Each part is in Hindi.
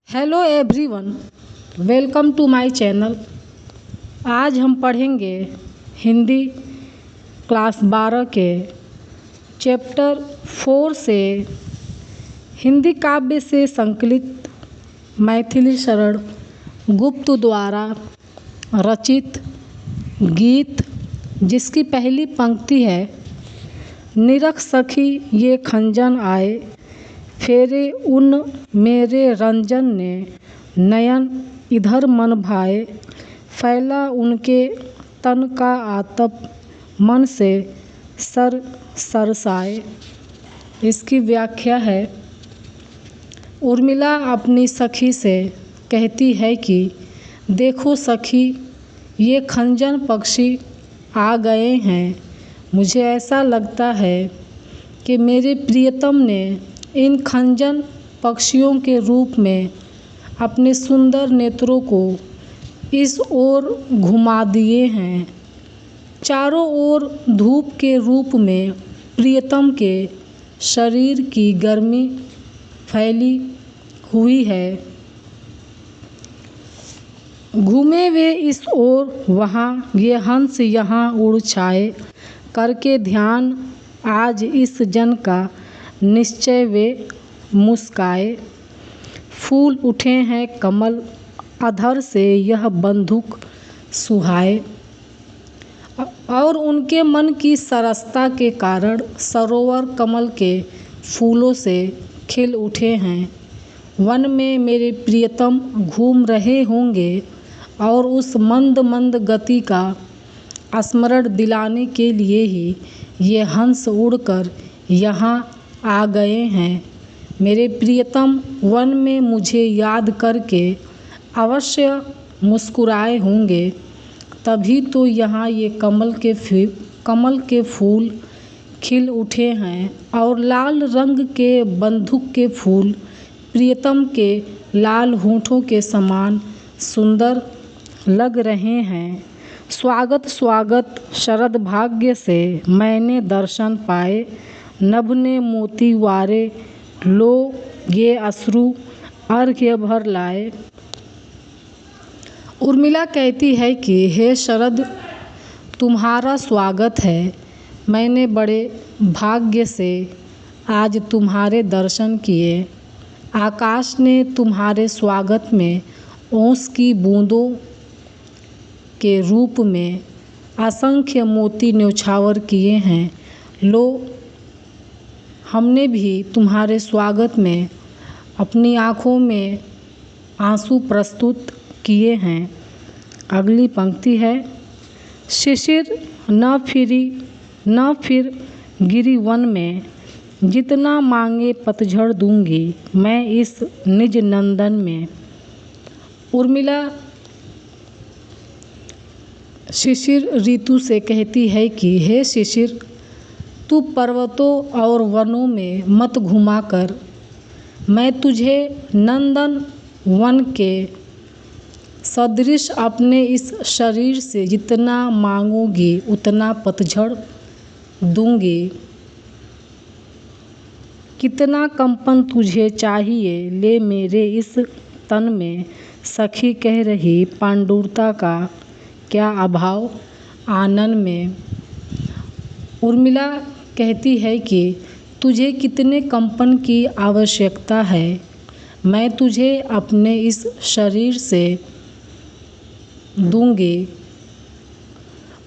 Hello everyone, welcome to my channel. आज हम पढ़ेंगे हिंदी क्लास 12 के चैप्टर 4 से हिंदी काव्य से संकलित मैथिली शरण गुप्त द्वारा रचित गीत, जिसकी पहली पंक्ति है। निरख सखी ये खंजन आए, फेरे उन मेरे रंजन ने, नयन इधर मन भाए, फैला उनके तन का आतप, मन से सर सरसाए। इसकी व्याख्या है। उर्मिला अपनी सखी से कहती है कि देखो सखी, ये खंजन पक्षी आ गए हैं। मुझे ऐसा लगता है कि मेरे प्रियतम ने इन खंजन पक्षियों के रूप में अपने सुंदर नेत्रों को इस ओर घुमा दिए हैं। चारों ओर धूप के रूप में प्रियतम के शरीर की गर्मी फैली हुई है। घूमे वे इस ओर वहाँ, ये हंस यहाँ उड़ छाए, करके ध्यान आज इस जन का निश्चय वे मुस्काए। फूल उठे हैं कमल अधर से, यह बंधुक सुहाए। और उनके मन की सरसता के कारण सरोवर कमल के फूलों से खिल उठे हैं। वन में मेरे प्रियतम घूम रहे होंगे और उस मंद मंद गति का स्मरण दिलाने के लिए ही ये हंस उड़कर यहाँ आ गए हैं। मेरे प्रियतम वन में मुझे याद करके अवश्य मुस्कुराए होंगे, तभी तो यहाँ ये कमल के फूल खिल उठे हैं और लाल रंग के बंधुक के फूल प्रियतम के लाल होठों के समान सुंदर लग रहे हैं। स्वागत स्वागत शरद भाग्य से मैंने दर्शन पाए, नभ ने मोती वारे, लो ये अश्रु अर्घ्य भर लाए। उर्मिला कहती है कि हे शरद, तुम्हारा स्वागत है। मैंने बड़े भाग्य से आज तुम्हारे दर्शन किए। आकाश ने तुम्हारे स्वागत में ओस की बूंदों के रूप में असंख्य मोती न्योछावर किए हैं। लो, हमने भी तुम्हारे स्वागत में अपनी आँखों में आंसू प्रस्तुत किए हैं। अगली पंक्ति है। शिशिर न फिर गिरी वन में, जितना मांगे पतझड़ दूंगी मैं इस निज नंदन में। उर्मिला शिशिर ऋतु से कहती है कि हे शिशिर, तू पर्वतों और वनों में मत घुमा कर, मैं तुझे नंदन वन के सदृश अपने इस शरीर से जितना मांगोगी उतना पतझड़ दूंगी। कितना कंपन तुझे चाहिए, ले मेरे इस तन में। सखी कह रही पांडुरता का क्या अभाव आनन में। उर्मिला कहती है कि तुझे कितने कंपन की आवश्यकता है, मैं तुझे अपने इस शरीर से दूंगी।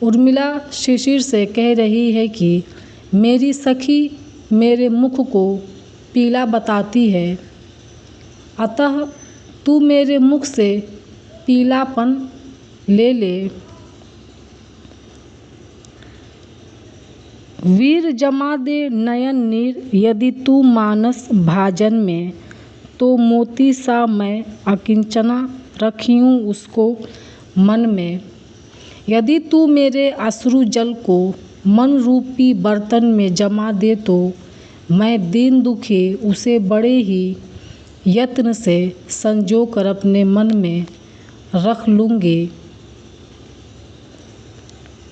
उर्मिला शिशिर से कह रही है कि मेरी सखी मेरे मुख को पीला बताती है, अतः तू मेरे मुख से पीलापन ले ले। वीर जमा दे नयन नीर, यदि तू मानस भाजन में, तो मोती सा मैं अकिंचना रखियूँ उसको मन में। यदि तू मेरे अश्रु जल को मन रूपी बर्तन में जमा दे, तो मैं दीन दुखी उसे बड़े ही यत्न से संजो कर अपने मन में रख लूँगी।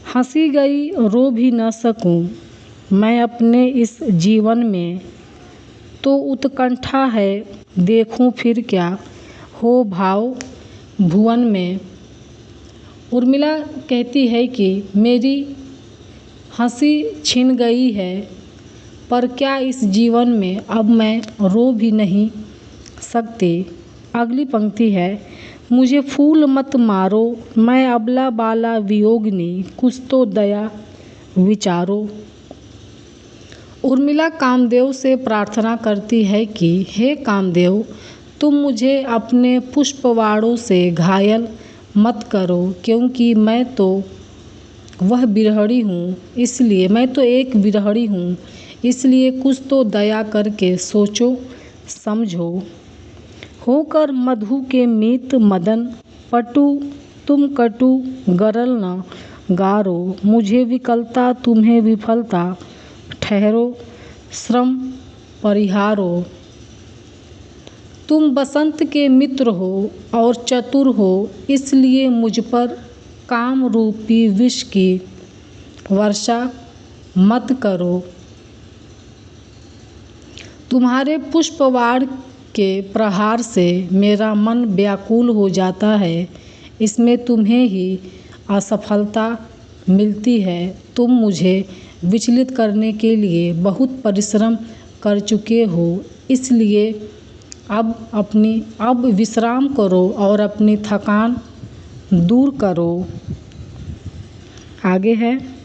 हंसी गई रो भी न सकूं मैं अपने इस जीवन में, तो उत्कंठा है देखूं फिर क्या हो भाव भुवन में। उर्मिला कहती है कि मेरी हंसी छिन गई है, पर क्या इस जीवन में अब मैं रो भी नहीं सकती। अगली पंक्ति है, मुझे फूल मत मारो, मैं अबला बाला वियोगिनी, कुछ तो दया विचारो। उर्मिला कामदेव से प्रार्थना करती है कि हे कामदेव, तुम मुझे अपने पुष्पवाड़ों से घायल मत करो, क्योंकि मैं तो एक विरहड़ी हूँ, इसलिए कुछ तो दया करके सोचो समझो। होकर मधु के मीत मदन पटु, तुम कटु गरल न गारो, मुझे विकलता तुम्हें विफलता, ठहरो श्रम परिहारो। तुम बसंत के मित्र हो और चतुर हो, इसलिए मुझ पर काम रूपी विष की वर्षा मत करो। तुम्हारे पुष्पवाड़ के प्रहार से मेरा मन व्याकुल हो जाता है, इसमें तुम्हें ही असफलता मिलती है। तुम मुझे विचलित करने के लिए बहुत परिश्रम कर चुके हो, इसलिए अब विश्राम करो और अपनी थकान दूर करो। आगे है,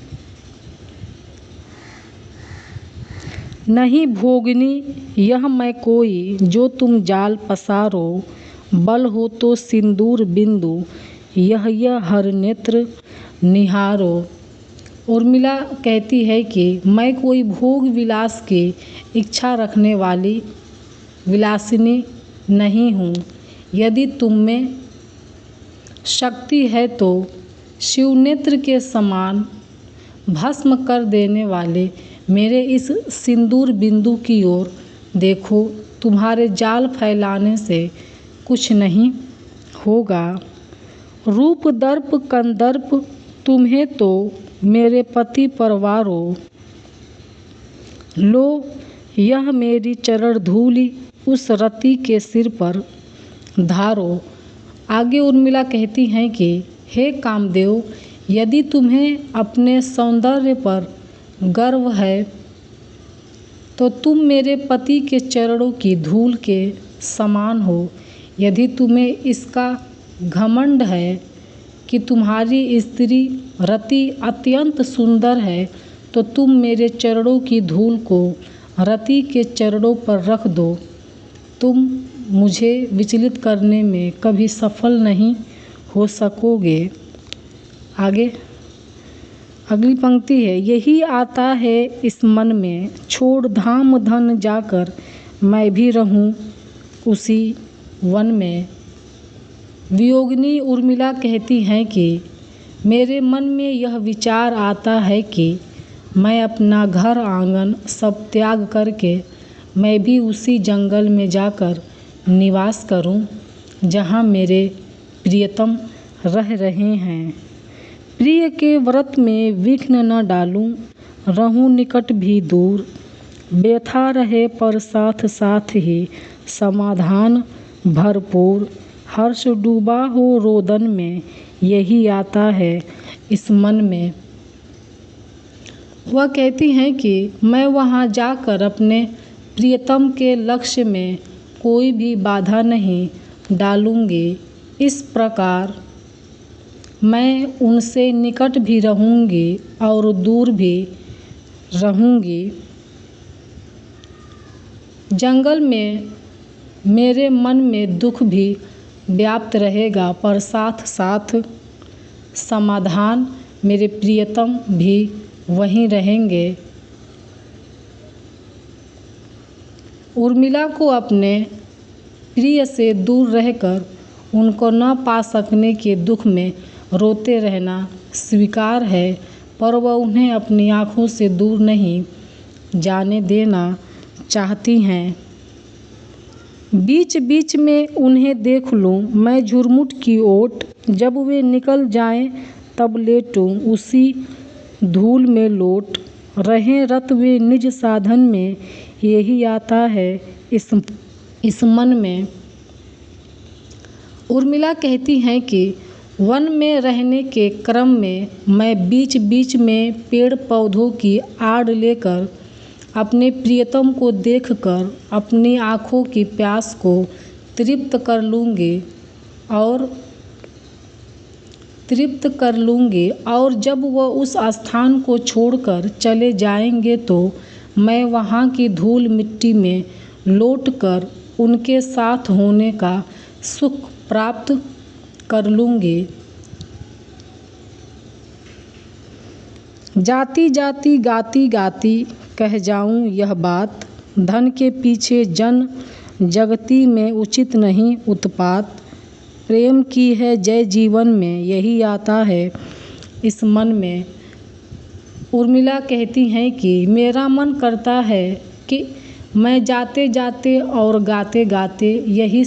नहीं भोगिनी यह मैं कोई, जो तुम जाल पसारो, बल हो तो सिंदूर बिंदु, यह हर नेत्र निहारो। उर्मिला कहती है कि मैं कोई भोग विलास की इच्छा रखने वाली विलासिनी नहीं हूँ। यदि तुम में शक्ति है तो शिवनेत्र के समान भस्म कर देने वाले मेरे इस सिंदूर बिंदु की ओर देखो, तुम्हारे जाल फैलाने से कुछ नहीं होगा। रूप दर्प कंदर्प तुम्हें तो मेरे पति परवारो, लो यह मेरी चरण धूलि उस रति के सिर पर धारो। आगे उर्मिला कहती हैं कि हे कामदेव, यदि तुम्हें अपने सौंदर्य पर गर्व है तो तुम मेरे पति के चरणों की धूल के समान हो। यदि तुम्हें इसका घमंड है कि तुम्हारी स्त्री रति अत्यंत सुंदर है, तो तुम मेरे चरणों की धूल को रति के चरणों पर रख दो। तुम मुझे विचलित करने में कभी सफल नहीं हो सकोगे। आगे अगली पंक्ति है, यही आता है इस मन में, छोड़ धाम धन जाकर मैं भी रहूं उसी वन में। वियोगिनी उर्मिला कहती हैं कि मेरे मन में यह विचार आता है कि मैं अपना घर आंगन सब त्याग करके मैं भी उसी जंगल में जाकर निवास करूं, जहां मेरे प्रियतम रह रहे हैं। प्रिय के व्रत में विघ्न न डालूं, रहूं निकट भी दूर, व्यथा रहे पर साथ साथ ही समाधान भरपूर। हर्ष डूबा हो रोदन में, यही आता है इस मन में। वह कहती हैं कि मैं वहां जाकर अपने प्रियतम के लक्ष्य में कोई भी बाधा नहीं डालूंगी। इस प्रकार मैं उनसे निकट भी रहूंगी और दूर भी रहूंगी। जंगल में मेरे मन में दुख भी व्याप्त रहेगा, पर साथ साथ समाधान मेरे प्रियतम भी वहीं रहेंगे। उर्मिला को अपने प्रिय से दूर रहकर उनको न पा सकने के दुख में रोते रहना स्वीकार है, पर वह उन्हें अपनी आँखों से दूर नहीं जाने देना चाहती हैं। बीच बीच में उन्हें देख लूं मैं झुरमुट की ओट, जब वे निकल जाएं तब लेटूं उसी धूल में लोट। रहें रत वे निज साधन में, यही आता है इस मन में। उर्मिला कहती हैं कि वन में रहने के क्रम में मैं बीच बीच में पेड़ पौधों की आड़ लेकर अपने प्रियतम को देखकर अपनी आँखों की प्यास को तृप्त कर लूँगी और जब वह उस स्थान को छोड़कर चले जाएंगे तो मैं वहाँ की धूल मिट्टी में लौटकर उनके साथ होने का सुख प्राप्त कर लूँगी। जाती जाती गाती गाती कह जाऊँ यह बात, धन के पीछे जन जगती में उचित नहीं उत्पात। प्रेम की है जय जीवन में यही आता है इस मन में। उर्मिला कहती हैं कि मेरा मन करता है कि मैं जाते जाते और गाते गाते यही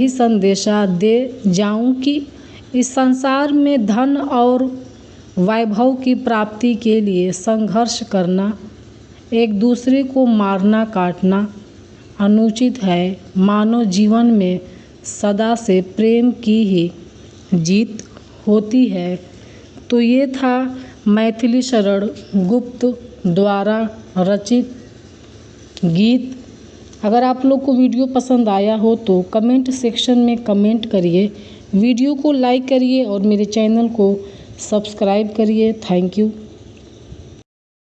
संदेशा दे जाऊं कि इस संसार में धन और वैभव की प्राप्ति के लिए संघर्ष करना, एक दूसरे को मारना काटना अनुचित है। मानव जीवन में सदा से प्रेम की ही जीत होती है। तो ये था मैथिली शरण गुप्त द्वारा रचित गीत। अगर आप लोग को वीडियो पसंद आया हो तो कमेंट सेक्शन में कमेंट करिए, वीडियो को लाइक करिए और मेरे चैनल को सब्सक्राइब करिए। Thank you.